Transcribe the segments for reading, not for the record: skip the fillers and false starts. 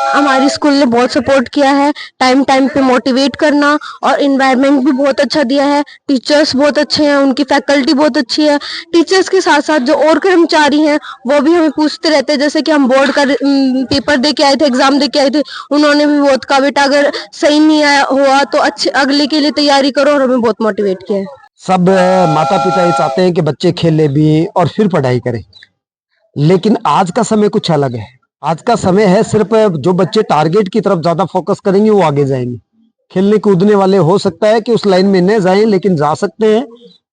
हमारी स्कूल ने बहुत सपोर्ट किया है, टाइम टाइम पे मोटिवेट करना, और इन्वायरमेंट भी बहुत अच्छा दिया है। टीचर्स बहुत अच्छे हैं, उनकी फैकल्टी बहुत अच्छी है। टीचर्स के साथ साथ जो और कर्मचारी हैं वो भी हमें पूछते रहते हैं, जैसे कि हम बोर्ड का पेपर दे के आए थे, एग्जाम दे के आए थे, उन्होंने भी बहुत कहा बेटा अगर सही नहीं आया हुआ तो अच्छे अगले के लिए तैयारी करो, और हमें बहुत मोटिवेट किया है। सब माता पिता ये चाहते हैं कि बच्चे खेले भी और फिर पढ़ाई करें, लेकिन आज का समय कुछ अलग है। आज का समय है सिर्फ जो बच्चे टारगेट की तरफ ज्यादा फोकस करेंगे वो आगे जाएंगे। खेलने कूदने वाले हो सकता है कि उस लाइन में न जाएं, लेकिन जा सकते हैं।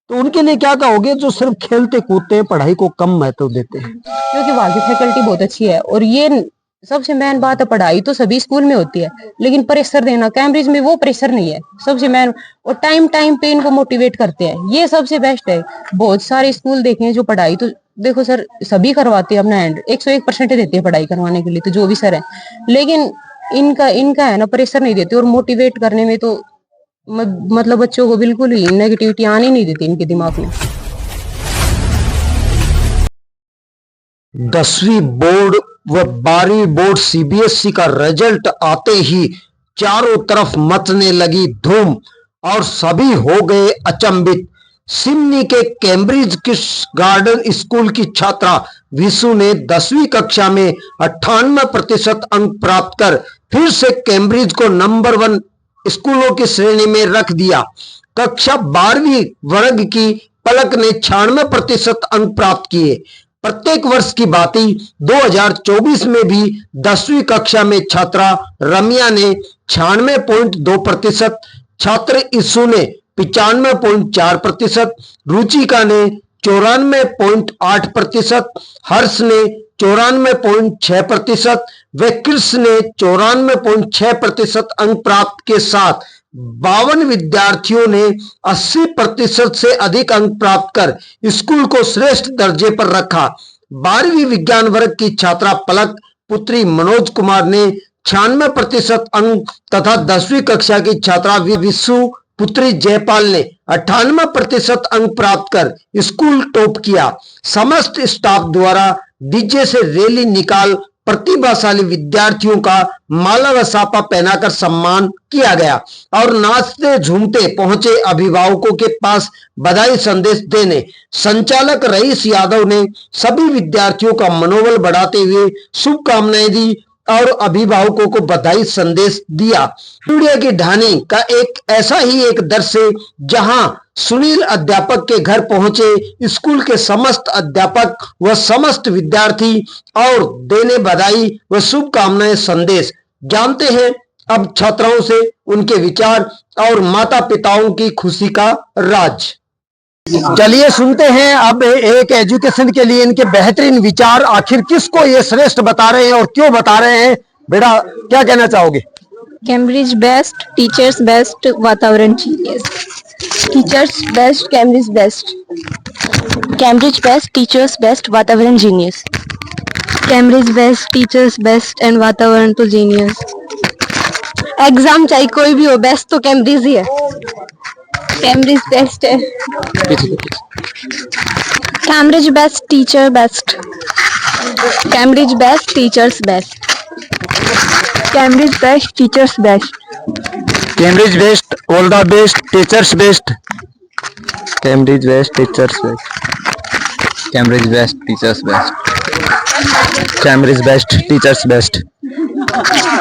तो उनके लिए क्या कहोगे जो सिर्फ खेलते कूदते हैं, पढ़ाई को कम महत्व देते हैं? क्योंकि वहाँ की फैकल्टी बहुत अच्छी है, और ये सबसे मेन बात है, पढ़ाई तो सभी स्कूल में होती है, लेकिन प्रेशर देना कैम्ब्रिज में वो प्रेशर नहीं है सबसे मेन, और टाइम टाइम पे इनको मोटिवेट करते हैं, ये सबसे बेस्ट है। बहुत सारे स्कूल देखे हैं जो पढ़ाई तो देखो सर सभी करवाते हैं अपना हैंड 101% देते हैं पढ़ाई करवाने के लिए, तो जो भी सर है, लेकिन इनका इनका है ना प्रेशर नहीं देते, और मोटिवेट करने में तो मतलब बच्चों को बिल्कुल ही नेगेटिविटी आने नहीं देती इनके दिमाग में। 10वीं बोर्ड व 12वीं बोर्ड सीबीएसई का रिजल्ट आते ही चारों तरफ मचने लगी धूम और सभी हो गए अचंभित। सिमनी के कैम्ब्रिज किस गार्डन स्कूल की छात्रा विशु ने 10वीं कक्षा में 98% अंक प्राप्त कर फिर से कैम्ब्रिज को नंबर 1 स्कूलों की श्रेणी में रख दिया। कक्षा 12वीं वर्ग की पलक ने 96% अंक प्राप्त किए। प्रत्येक वर्ष की भांति 2024 में भी 10वीं कक्षा में छात्रा रम्या ने 96.2%, छात्र ईशु ने 95.4%, रुचिका ने 94.8%, हर्ष ने 94.6% व कृष्ण ने 94.6% अंक प्राप्त के साथ 52 विद्यार्थियों ने 80% से अधिक अंक प्राप्त कर स्कूल को श्रेष्ठ दर्जे पर रखा। 12वीं विज्ञान वर्ग की छात्रा पलक पुत्री मनोज कुमार ने 96% अंक तथा 10वीं कक्षा की छात्रा विशु पुत्री जयपाल ने 98% अंक प्राप्त कर स्कूल टॉप किया। समस्त स्टाफ द्वारा डीजे से रैली निकाल प्रतिभाशाली विद्यार्थियों का माला व सापा पहनाकर सम्मान किया गया और नाचते झूमते पहुंचे अभिभावकों के पास बधाई संदेश देने संचालक रईस यादव ने सभी विद्यार्थियों का मनोबल बढ़ाते हुए शुभकामनाएं दी और अभिभावकों को बधाई संदेश दिया। इंडिया की ढानी का एक ऐसा ही एक दृश्य जहां सुनील अध्यापक के घर पहुंचे स्कूल के समस्त अध्यापक व समस्त विद्यार्थी और देने बधाई व शुभकामनाएं संदेश। जानते हैं अब छात्राओं से उनके विचार और माता पिताओं की खुशी का राज। चलिए सुनते हैं अब एक एजुकेशन के लिए इनके बेहतरीन विचार, आखिर किसको ये श्रेष्ठ बता रहे हैं और क्यों बता रहे हैं। बेटा क्या कहना चाहोगे? कैम्ब्रिज बेस्ट, टीचर्स बेस्ट, वातावरण genius. Teachers best, Cambridge best. Cambridge best, teachers best, वातावरण genius. Cambridge best, teachers best and वातावरण तो जीनियस। एग्जाम चाहे कोई भी हो, बेस्ट तो कैम्ब्रिज ही है। कैम्ब्रिज बेस्ट है। Cambridge best, teacher best. Cambridge best, teachers best. Cambridge best, teachers best. Cambridge best, all the best, teachers best. Cambridge best, teachers best. Cambridge best, teachers best. Cambridge best, teachers best.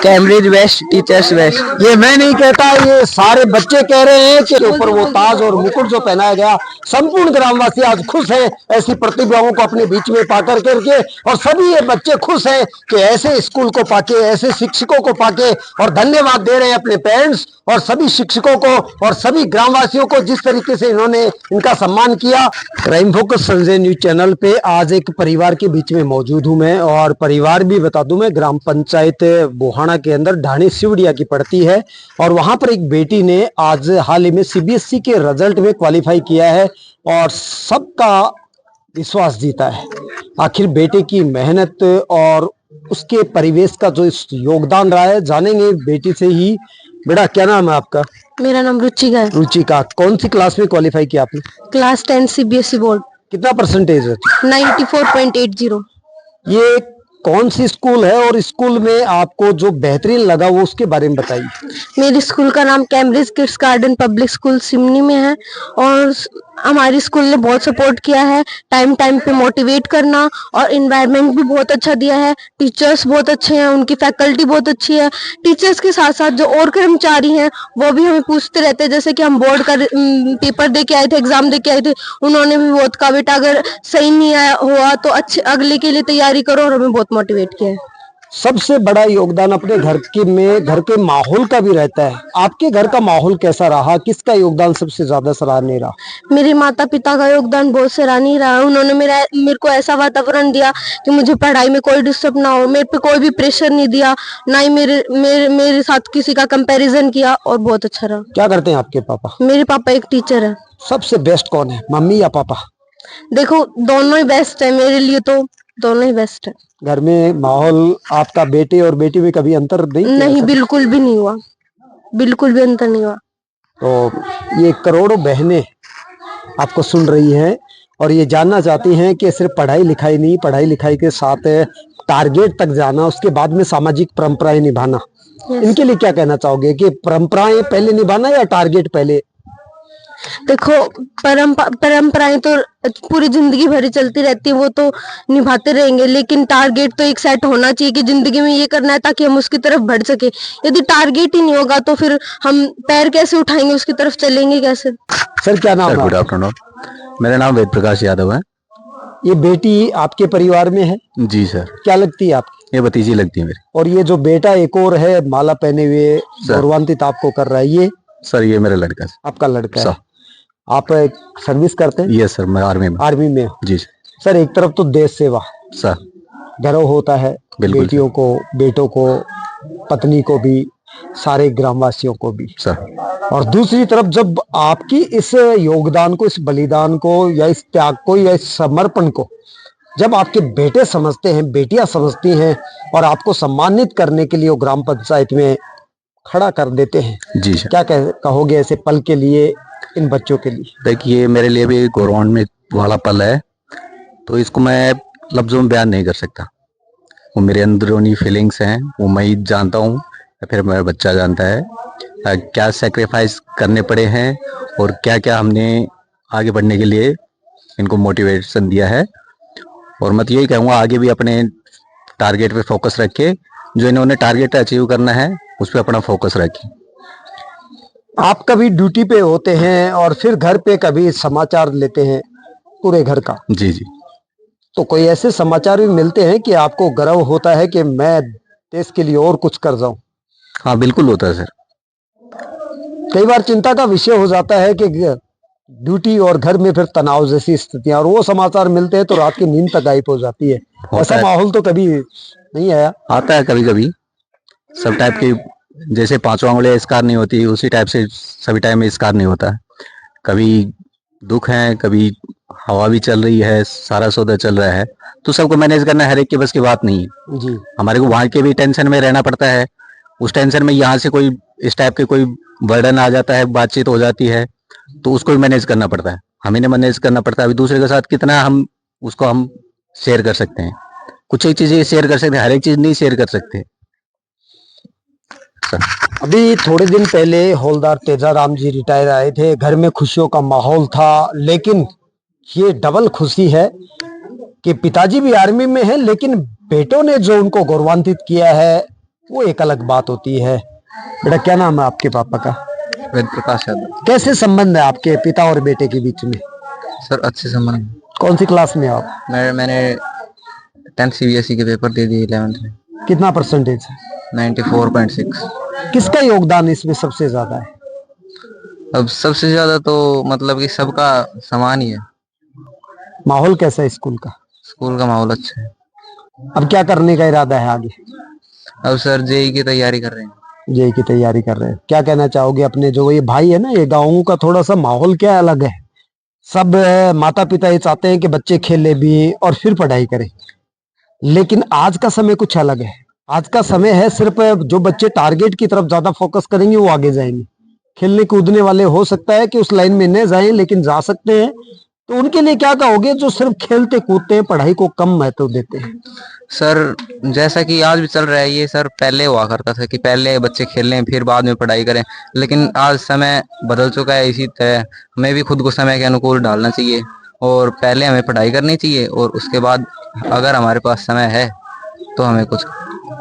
Cambridge best, teachers best. ये मैं नहीं कहता, ये सारे बच्चे कह रहे हैं कि ऊपर वो ताज और मुकुट जो पहनाया गया, संपूर्ण ग्रामवासी आज खुश हैं ऐसी प्रतिभाओं को अपने बीच में पाकर करके, और सभी ये बच्चे खुश हैं कि ऐसे स्कूल को पाके, ऐसे शिक्षकों को पाके, और धन्यवाद दे रहे हैं अपने पेरेंट्स और सभी शिक्षकों को और सभी ग्रामवासियों को जिस तरीके से इन्होंने इनका सम्मान किया। Crime focus Sanjay news channel पे आज एक परिवार के बीच में मौजूद हूं मैं, और परिवार भी बता दूं मैं ग्राम पंचायत बोहाना के अंदर ढाणी सिवड़िया की पड़ती है, और वहां पर एक बेटी ने आज हाल ही में सीबीएसई के रिजल्ट में क्वालिफाई किया है और सबका विश्वास जीता है। आखिर बेटे की मेहनत और उसके परिवेश का जो योगदान रहा है जानेंगे बेटी से ही। बेटा क्या नाम है आपका? मेरा नाम रुचिका है। रुचिका, कौन सी क्लास में क्वालिफाई किया आपने? Class 10 CBSE board. कितना परसेंटेज है? 94.80। ये कौन सी स्कूल है और स्कूल में आपको जो बेहतरीन लगा वो उसके बारे में बताइए। मेरी स्कूल का नाम Cambridge kids garden public school Simni में है और हमारी स्कूल ने बहुत सपोर्ट किया है, टाइम टाइम पे मोटिवेट करना और इन्वायरमेंट भी बहुत अच्छा दिया है। टीचर्स बहुत अच्छे हैं, उनकी फैकल्टी बहुत अच्छी है। टीचर्स के साथ साथ जो और कर्मचारी हैं वो भी हमें पूछते रहते हैं, जैसे कि हम बोर्ड का पेपर दे के आए थे, एग्जाम दे के आए थे, उन्होंने भी बहुत कहा बेटा अगर सही नहीं आया हुआ तो अच्छे अगले के लिए तैयारी करो, और हमें बहुत मोटिवेट किया है। सबसे बड़ा योगदान अपने घर के माहौल का भी रहता है। आपके घर का माहौल कैसा रहा, किसका योगदान सबसे ज्यादा सराहनीय रहा? मेरे माता पिता का योगदान बहुत सराहनीय रहा। उन्होंने मेरे को ऐसा वातावरण दिया कि मुझे पढ़ाई में कोई डिस्टर्ब ना हो, मेरे पे कोई भी प्रेशर नहीं दिया, ना ही मेरे साथ किसी का कंपैरिजन किया, और बहुत अच्छा रहा। क्या करते हैं आपके पापा? मेरे पापा एक टीचर है। सबसे बेस्ट कौन है, मम्मी या पापा? देखो दोनों ही बेस्ट है मेरे लिए, तो दोनों ही बेस्ट है। घर में माहौल आपका बेटे और बेटी में कभी अंतर नहीं? नहीं, बिल्कुल भी नहीं हुआ, बिल्कुल भी अंतर नहीं हुआ। तो ये करोड़ों बहनें आपको सुन रही हैं और ये जानना चाहती हैं कि सिर्फ पढ़ाई लिखाई नहीं, पढ़ाई लिखाई के साथ टारगेट तक जाना, उसके बाद में सामाजिक परंपराएं निभाना। इनके लिए क्या कहना चाहोगे कि परंपराएं पहले निभाना या टारगेट पहले? देखो परंपराएं तो पूरी जिंदगी भरी चलती रहती है, वो तो निभाते रहेंगे, लेकिन टारगेट तो एक सेट होना चाहिए कि जिंदगी में ये करना है ताकि हम उसकी तरफ बढ़ सके। यदि टारगेट ही नहीं होगा तो फिर हम पैर कैसे उठाएंगे, उसकी तरफ चलेंगे कैसे? सर क्या नाम सर है? गुड आफ्टरनून, मेरा नाम वेद प्रकाश यादव है। ये बेटी आपके परिवार में है? जी सर। क्या लगती है आपकी? ये भतीजी लगती है मेरी। और ये जो बेटा एक और है माला पहने हुए गौरवान्वित आपको कर रहा है, ये सर ये मेरा लड़का है। आपका लड़का है? सर। आप सर्विस करते हैं? यस सर, मैं आर्मी में। आर्मी में? जी सर। सर एक तरफ तो देश सेवा, सर गर्व होता है बेटियों को, बेटों को, पत्नी को भी, सारे ग्रामवासियों को भी सर। और दूसरी तरफ जब आपकी इस योगदान को, इस बलिदान को या इस त्याग को या इस समर्पण को जब आपके बेटे समझते हैं, बेटियां समझती हैं और आपको सम्मानित करने के लिए वो ग्राम पंचायत में खड़ा कर देते हैं, जी सर। क्या कहोगे ऐसे पल के लिए, इन बच्चों के लिए? देखिए मेरे लिए भी गौरवान्वित वाला पल है, तो इसको मैं लफ्जों में बयान नहीं कर सकता। वो मेरे अंदरूनी फीलिंग्स हैं, वो मैं ही जानता हूँ या फिर मेरा बच्चा जानता है क्या सेक्रीफाइस करने पड़े हैं और क्या क्या हमने आगे बढ़ने के लिए इनको मोटिवेशन दिया है। और मैं तो यही कहूँगा आगे भी अपने टारगेट पे फोकस रखे, जो इन्होंने टारगेट अचीव करना है उस पर अपना फोकस रखें। आप कभी ड्यूटी पे होते हैं और फिर घर पे कभी समाचार लेते हैं पूरे घर का? जी जी। तो कोई ऐसे समाचार भी मिलते हैं कि आपको गर्व होता है कि मैं देश के लिए और कुछ कर जाऊं? हाँ बिल्कुल होता है सर। कई बार चिंता का विषय हो जाता है कि ड्यूटी और घर में फिर तनाव जैसी स्थितियां, और वो समाचार मिलते हैं तो रात की नींद तक गायब हो जाती है। ऐसा माहौल तो कभी नहीं आया? आता है कभी कभी, सब टाइप की, जैसे पांचों उंगलियां इसकार नहीं होती उसी टाइप से सभी टाइम में इसकार नहीं होता। कभी दुख है, कभी हवा भी चल रही है, सारा सौदा चल रहा है, तो सबको मैनेज करना हर एक की बस की बात नहीं है जी। हमारे को वहां के भी टेंशन में रहना पड़ता है, उस टेंशन में यहाँ से कोई इस टाइप के कोई बर्डन आ जाता है, बातचीत हो जाती है, तो उसको भी मैनेज करना पड़ता है, हमें मैनेज करना पड़ता है। अभी दूसरे के साथ कितना हम उसको हम शेयर कर सकते हैं, कुछ एक चीजें शेयर कर सकते हैं, हर एक चीज नहीं शेयर कर सकते। अभी थोड़े दिन पहले हवलदार तेजाराम जी रिटायर आए थे, घर में खुशियों का माहौल था, लेकिन ये डबल खुशी है कि पिताजी भी आर्मी में है, लेकिन बेटों ने जो उनको गौरवान्वित किया है वो एक अलग बात होती है। बेटा क्या नाम है आपके पापा का? वेद प्रकाश यादव। कैसे संबंध है आपके पिता और बेटे के बीच में? सर अच्छे संबंध। कौन सी क्लास में आप? मैंने 10th CBSE के पेपर दे दिए 11th में। कितना परसेंटेज? 94.6। किसका योगदान इसमें सबसे ज्यादा है? अब सबसे ज्यादा तो मतलब कि सबका समान ही है। माहौल कैसा है स्कूल का? स्कूल का माहौल अच्छा है। अब क्या करने का इरादा है आगे? अब सर जेई की तैयारी कर रहे हैं। जेई की तैयारी कर रहे हैं। क्या कहना चाहोगे अपने जो ये भाई है ना, ये गाँव का थोड़ा सा माहौल क्या अलग है, सब माता पिता ये चाहते हैं कि बच्चे खेले भी और फिर पढ़ाई करें, लेकिन आज का समय कुछ अलग है। आज का समय है सिर्फ जो बच्चे टारगेट की तरफ ज्यादा फोकस करेंगे वो आगे जाएंगे। खेलने कूदने वाले हो सकता है कि उस लाइन में न जाएं, लेकिन जा सकते हैं तो उनके लिए क्या कहोगे जो सिर्फ खेलते कूदते हैं, पढ़ाई को कम महत्व देते हैं? सर जैसा कि आज भी चल रहा है ये सर, पहले हुआ करता था कि पहले बच्चे खेलें फिर बाद में पढ़ाई करें, लेकिन आज समय बदल चुका है। इसी तरह हमें भी खुद को समय के अनुकूल डालना चाहिए और पहले हमें पढ़ाई करनी चाहिए और उसके बाद अगर हमारे पास समय है तो हमें कुछ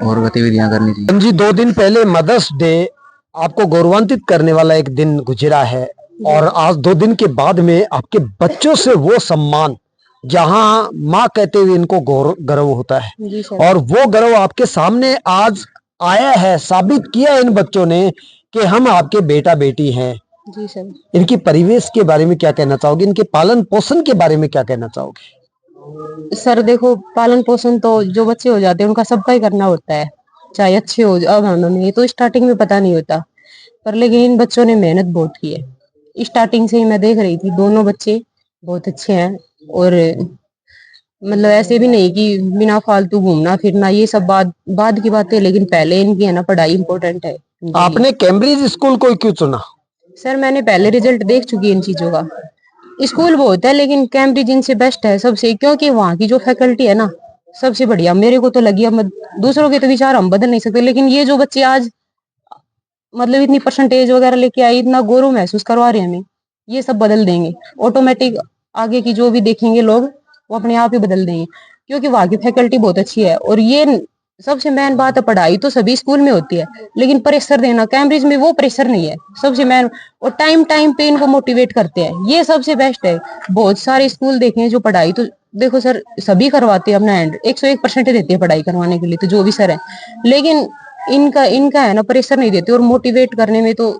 और गतिविधियां करनी चाहिए। जी, 2 दिन पहले मदर्स डे आपको गौरवान्वित करने वाला एक दिन गुजरा है और आज 2 दिन के बाद में आपके बच्चों से वो सम्मान जहां माँ कहते हुए इनको गर्व होता है, जी सर। और वो गर्व आपके सामने आज आया है, साबित किया इन बच्चों ने कि हम आपके बेटा बेटी हैं। जी सर। इनकी परिवेश के बारे में क्या कहना चाहोगे? इनके पालन पोषण के बारे में क्या कहना चाहोगे? सर देखो, पालन पोषण तो जो बच्चे हो जाते हैं उनका सबका ही करना होता है, चाहे अच्छे हो। अब हमें ये तो स्टार्टिंग में पता नहीं होता, पर लेकिन इन बच्चों ने मेहनत बहुत की है। स्टार्टिंग से ही मैं देख रही थी, दोनों बच्चे बहुत अच्छे हैं और मतलब ऐसे भी नहीं कि बिना फालतू घूमना फिरना, ये सब बाद की बातें, लेकिन पहले इनकी है ना पढ़ाई इंपॉर्टेंट है। आपने कैम्ब्रिज स्कूल को क्यों चुना? सर मैंने पहले रिजल्ट देख चुकी इन चीजों का। स्कूल बहुत है लेकिन कैम्ब्रिज इनसे बेस्ट है सबसे, क्योंकि वहाँ की जो फैकल्टी है ना सबसे बढ़िया मेरे को तो लगी। अब दूसरों के तो विचार हम बदल नहीं सकते, लेकिन ये जो बच्चे आज मतलब इतनी परसेंटेज वगैरह लेके आए, इतना गौरव महसूस करवा रहे हैं हमें, ये सब बदल देंगे ऑटोमेटिक। आगे की जो भी देखेंगे लोग वो अपने आप ही बदल देंगे, क्योंकि वहाँ की फैकल्टी बहुत अच्छी है। और ये सबसे मेन बात है, पढ़ाई तो सभी स्कूल में होती है लेकिन प्रेशर देना कैम्ब्रिज में वो प्रेशर नहीं है सबसे मेन। और टाइम टाइम पे इनको मोटिवेट करते हैं, ये सबसे बेस्ट है। बहुत सारे स्कूल देखे हैं जो पढ़ाई तो देखो सर सभी करवाते हैं अपना हैंड 101% देते हैं पढ़ाई करवाने के लिए, तो जो भी सर है, लेकिन इनका है ना प्रेशर नहीं देते और मोटिवेट करने में तो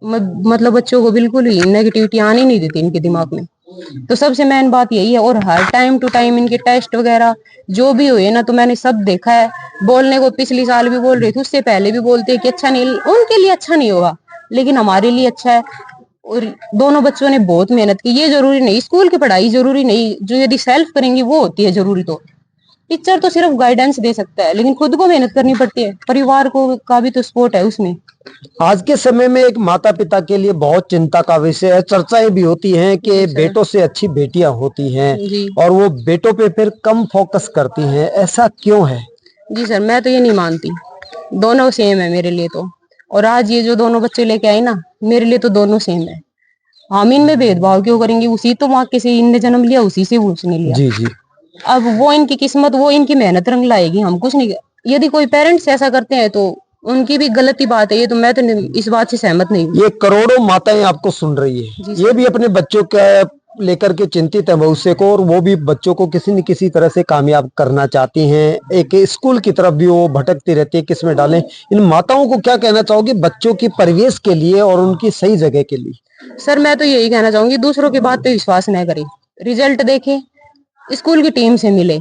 मतलब बच्चों को बिल्कुल ही नेगेटिविटी आने नहीं देती इनके दिमाग में। तो सबसे मेन बात यही है। और हर टाइम टू टाइम इनके टेस्ट वगैरह जो भी हुए ना, तो मैंने सब देखा है। बोलने को पिछली साल भी बोल रहे थे, उससे पहले भी बोलते हैं कि अच्छा नहीं, उनके लिए अच्छा नहीं होगा लेकिन हमारे लिए अच्छा है। और दोनों बच्चों ने बहुत मेहनत की। ये जरूरी नहीं स्कूल की पढ़ाई जरूरी नहीं, जो यदि सेल्फ करेंगी वो होती है जरूरी। तो टीचर तो सिर्फ गाइडेंस दे सकता है, लेकिन खुद को मेहनत करनी पड़ती है, परिवार को का भी तो सपोर्ट है उसमें। आज के समय में एक माता पिता के लिए बहुत चिंता का विषय है, चर्चाएं भी होती हैं कि बेटों से अच्छी बेटियां होती हैं और वो बेटों पे फिर कम फोकस करती हैं, ऐसा क्यों है? जी सर, मैं तो ये नहीं मानती, दोनों सेम है मेरे लिए तो। और आज ये जो दोनों बच्चे लेके आए ना, मेरे लिए तो दोनों सेम है। हम इनमें भेदभाव क्यों करेंगे? उसी तो मौके से इनने जन्म लिया, उसी से उसने लिया। जी जी। अब वो इनकी किस्मत, वो इनकी मेहनत रंग लाएगी, हम कुछ नहीं। यदि कोई पेरेंट्स ऐसा करते हैं तो उनकी भी गलती बात है, ये तो मैं तो इस बात से सहमत नहीं हूँ। ये करोड़ों माताएं आपको सुन रही है, ये भी अपने बच्चों का लेकर के चिंतित है भविष्य को, और वो भी बच्चों को किसी न किसी तरह से कामयाब करना चाहती हैं। एक स्कूल की तरफ भी वो भटकती रहती है, किसमें डालें। इन माताओं को क्या कहना चाहोगे बच्चों की परिवेश के लिए और उनकी सही जगह के लिए? सर मैं तो यही कहना चाहूंगी, दूसरों की बात पे विश्वास न करें, रिजल्ट देखें, स्कूल की टीम से मिले,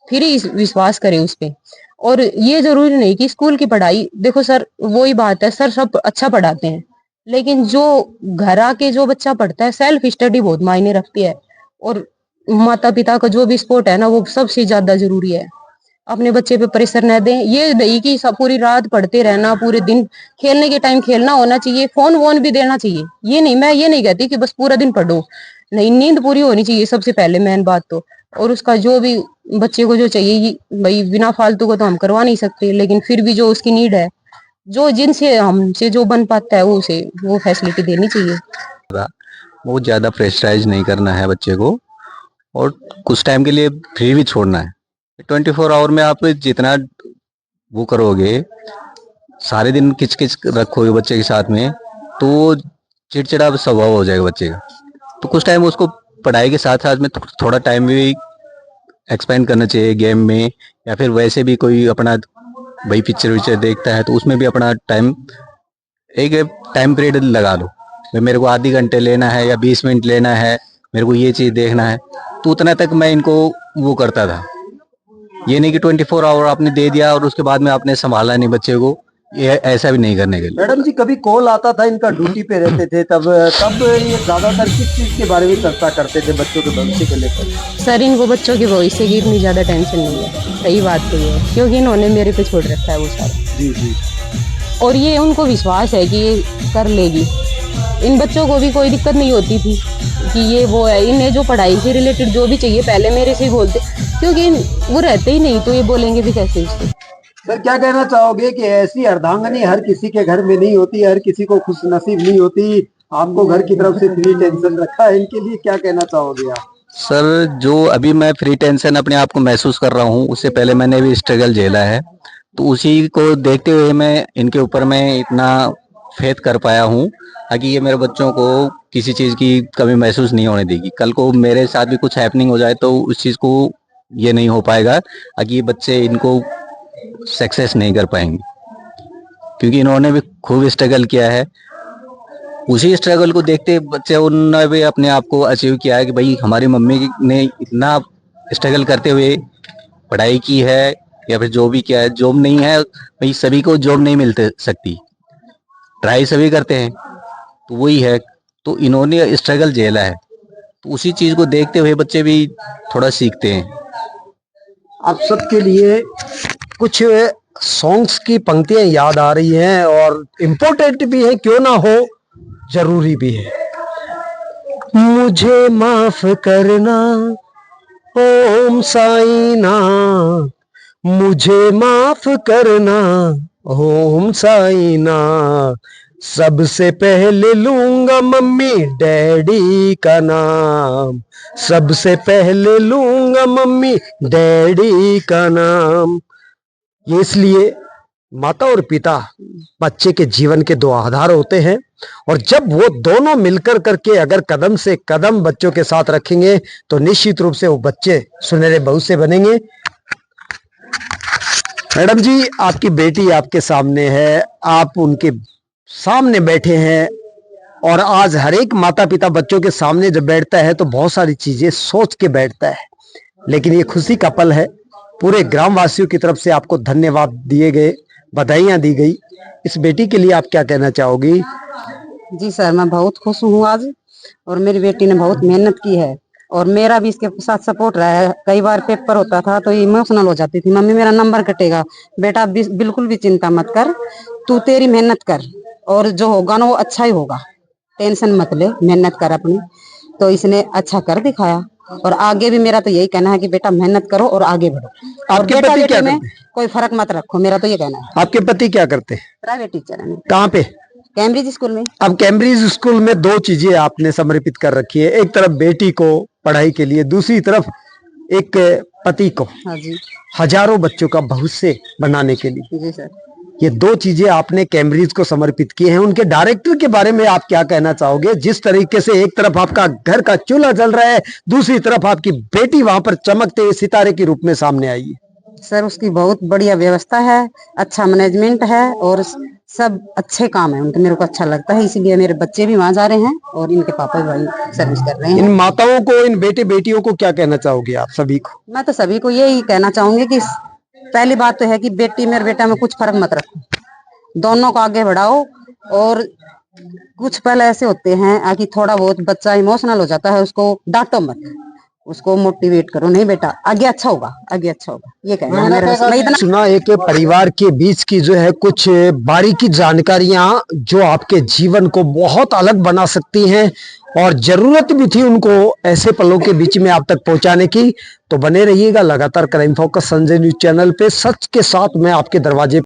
फिर ही विश्वास करें उस पे। और ये जरूरी नहीं कि स्कूल की पढ़ाई, देखो सर वही बात है, सर सब अच्छा पढ़ाते हैं लेकिन जो घर आके जो बच्चा पढ़ता है, सेल्फ स्टडी बहुत मायने रखती है। और माता पिता का जो भी सपोर्ट है ना, वो सबसे ज्यादा जरूरी है। अपने बच्चे पे प्रेशर न दें, ये नहीं कि सब पूरी रात पढ़ते रहना, पूरे दिन खेलने के टाइम खेलना होना चाहिए, फोन वोन भी देना चाहिए। ये नहीं, मैं ये नहीं कहती कि बस पूरा दिन पढ़ो, नहीं, नींद पूरी होनी चाहिए सबसे पहले मेन बात तो। और उसका जो भी बच्चे को जो चाहिए, भाई बिना फालतू को तो हम करवा नहीं सकते, लेकिन फिर भी जो उसकी नीड है, जो जिनसे हमसे जो बन पाता है वो उसे वो फैसिलिटी देनी चाहिए। बहुत ज़्यादा प्रेशराइज नहीं करना है बच्चे को और कुछ टाइम के लिए फ्री भी छोड़ना है। 24 आवर में आप जितना वो करोगे, सारे दिन किचकिच रखोगे बच्चे के साथ में, तो चिड़चिड़ा स्वभाव हो जाएगा बच्चे का। तो कुछ टाइम उसको पढ़ाई के साथ साथ में थोड़ा टाइम भी एक्सपेंड करना चाहिए गेम में, या फिर वैसे भी कोई अपना भाई पिक्चर विक्चर देखता है तो उसमें भी अपना एक टाइम पीरियड लगा लो। मेरे को आधी घंटे लेना है या 20 मिनट लेना है, मेरे को ये चीज़ देखना है, तो उतना तक मैं इनको वो करता था। ये नहीं कि 24 आवर आपने दे दिया और उसके बाद में आपने संभाला नहीं बच्चे को, ये ऐसा भी नहीं करने के लिए। मैडम जी, कभी कॉल आता था, इनका ड्यूटी पे रहते थे, तब ये ज्यादातर किस चीज के बारे में चर्चा करते थे? बच्चों के भविष्य को लेकर? सर इनको बच्चों के भविष्य की इतनी ज्यादा टेंशन नहीं है, सही बात तो ये है, क्योंकि इन्होंने मेरे पे छोड़ रखा है वो सारा। जी जी। और ये उनको विश्वास है कि ये कर लेगी। इन बच्चों को भी कोई दिक्कत नहीं होती थी, कि ये वो है, इन्हें जो पढ़ाई से रिलेटेड जो भी चाहिए पहले मेरे से ही बोलते, क्योंकि वो रहते ही नहीं तो ये बोलेंगे भी कैसे इसको। सर क्या कहना चाहोगे कि ऐसी अर्धांगिनी हर किसी के घर में नहीं होती, हर किसी को खुश नसीब नहीं होती, आपको घर की तरफ से फ्री टेंशन रखा है, इनके लिए क्या कहना चाहोगे आप? सर जो अभी मैं फ्री टेंशन अपने आप को महसूस कर रहा हूँ, उससे पहले मैंने भी स्ट्रगल झेला है, तो उसी को देखते हुए मैं इनके ऊपर मैं इतना फेथ कर पाया हूँ ताकि ये मेरे बच्चों को किसी चीज़ की कमी महसूस नहीं होने देगी। कल को मेरे साथ भी कुछ हैपनिंग हो जाए तो उस चीज़ को ये नहीं हो पाएगा ताकि ये बच्चे इनको सक्सेस नहीं कर पाएंगे, क्योंकि इन्होंने भी खूब स्ट्रगल किया है। उसी स्ट्रगल को देखते बच्चे उन्होंने भी अपने आप को अचीव किया है कि भाई हमारी मम्मी ने इतना स्ट्रगल करते हुए पढ़ाई की है या फिर जो भी किया है। जॉब नहीं है भाई, सभी को जॉब नहीं मिलते सकती, ट्राई सभी करते हैं, तो वही है। तो इन्होंने स्ट्रगल झेला है, तो उसी चीज को देखते हुए बच्चे भी थोड़ा सीखते हैं। आप सबके लिए कुछ सॉन्ग्स की पंक्तियां याद आ रही हैं और इम्पोर्टेंट भी है, क्यों ना हो, जरूरी भी है। मुझे माफ करना ओम साईं नाथ, मुझे माफ करना ओम साईं नाथ, सबसे पहले लूंगा मम्मी डैडी का नाम, सबसे पहले लूंगा मम्मी डैडी का नाम। ये इसलिए माता और पिता बच्चे के जीवन के दो आधार होते हैं, और जब वो दोनों मिलकर करके अगर कदम से कदम बच्चों के साथ रखेंगे तो निश्चित रूप से वो बच्चे सुनहरे भविष्य बनेंगे। मैडम जी, आपकी बेटी आपके सामने है, आप उनके सामने बैठे हैं, और आज हर एक माता पिता बच्चों के सामने जब बैठता है तो बहुत सारी चीजें सोच के बैठता है, लेकिन ये खुशी का पल है। पूरे ग्रामवासियों की तरफ से आपको धन्यवाद दिए गए, बधाइयां दी गई। इस बेटी के लिए आप क्या कहना चाहोगी? जी सर, मैं बहुत खुश हूँ आज, और मेरी बेटी ने बहुत मेहनत की है और मेरा भी इसके साथ सपोर्ट रहा है। कई बार पेपर होता था तो इमोशनल हो जाती थी, मम्मी मेरा नंबर कटेगा, बेटा बिल्कुल भी चिंता मत कर, तू तेरी मेहनत कर और जो होगा ना वो अच्छा ही होगा, टेंशन मत ले, मेहनत कर अपनी। तो इसने अच्छा कर दिखाया, और आगे भी मेरा तो यही कहना है कि बेटा मेहनत करो और आगे बढ़ो, और आपके बेटा पति क्या बेटी में करते हैं? कोई फर्क मत रखो, मेरा तो ये कहना है। आपके पति क्या करते हैं? प्राइवेट टीचर है, कहाँ पे? कैम्ब्रिज स्कूल में। अब कैम्ब्रिज स्कूल में दो चीजें आपने समर्पित कर रखी है, एक तरफ बेटी को पढ़ाई के लिए, दूसरी तरफ एक पति को हाँ जी, हजारों बच्चों का भविष्य बनाने के लिए। जी सर। ये दो चीजें आपने कैम्ब्रिज को समर्पित की हैं। उनके डायरेक्टर के बारे में आप क्या कहना चाहोगे? जिस तरीके से एक तरफ आपका घर का चूल्हा जल रहा है, दूसरी तरफ आपकी बेटी वहां पर चमकते हुए सितारे के रूप में सामने आई है। सर उसकी बहुत बढ़िया व्यवस्था है, अच्छा मैनेजमेंट है, और सब अच्छे काम है उनके, मेरे को अच्छा लगता है, इसीलिए मेरे बच्चे भी वहां जा रहे हैं और इनके पापा भी वहीं सर्विस कर रहे हैं। इन माताओं को, इन बेटे बेटियों को क्या कहना चाहोगे आप सभी को? मैं तो सभी को यही कहना चाहूंगी कि पहली बात तो है कि बेटी में और बेटा में कुछ फर्क मत रखो, दोनों को आगे बढ़ाओ। और कुछ पहले ऐसे होते हैं कि थोड़ा बहुत बच्चा इमोशनल हो जाता है, उसको डांटो मत, उसको मोटिवेट करो, नहीं बेटा आगे अच्छा होगा, आगे अच्छा होगा, ये कहना है मेरा। मैं इतना सुना एक परिवार के बीच की जो है कुछ बारीकी जानकारियां जो आपके जीवन को बहुत अलग बना सकती हैं, और जरूरत भी थी उनको ऐसे पलों के बीच में आप तक पहुंचाने की। तो बने रहिएगा लगातार crime focus Sanjay news channel पे, सच के साथ मैं आपके दरवाजे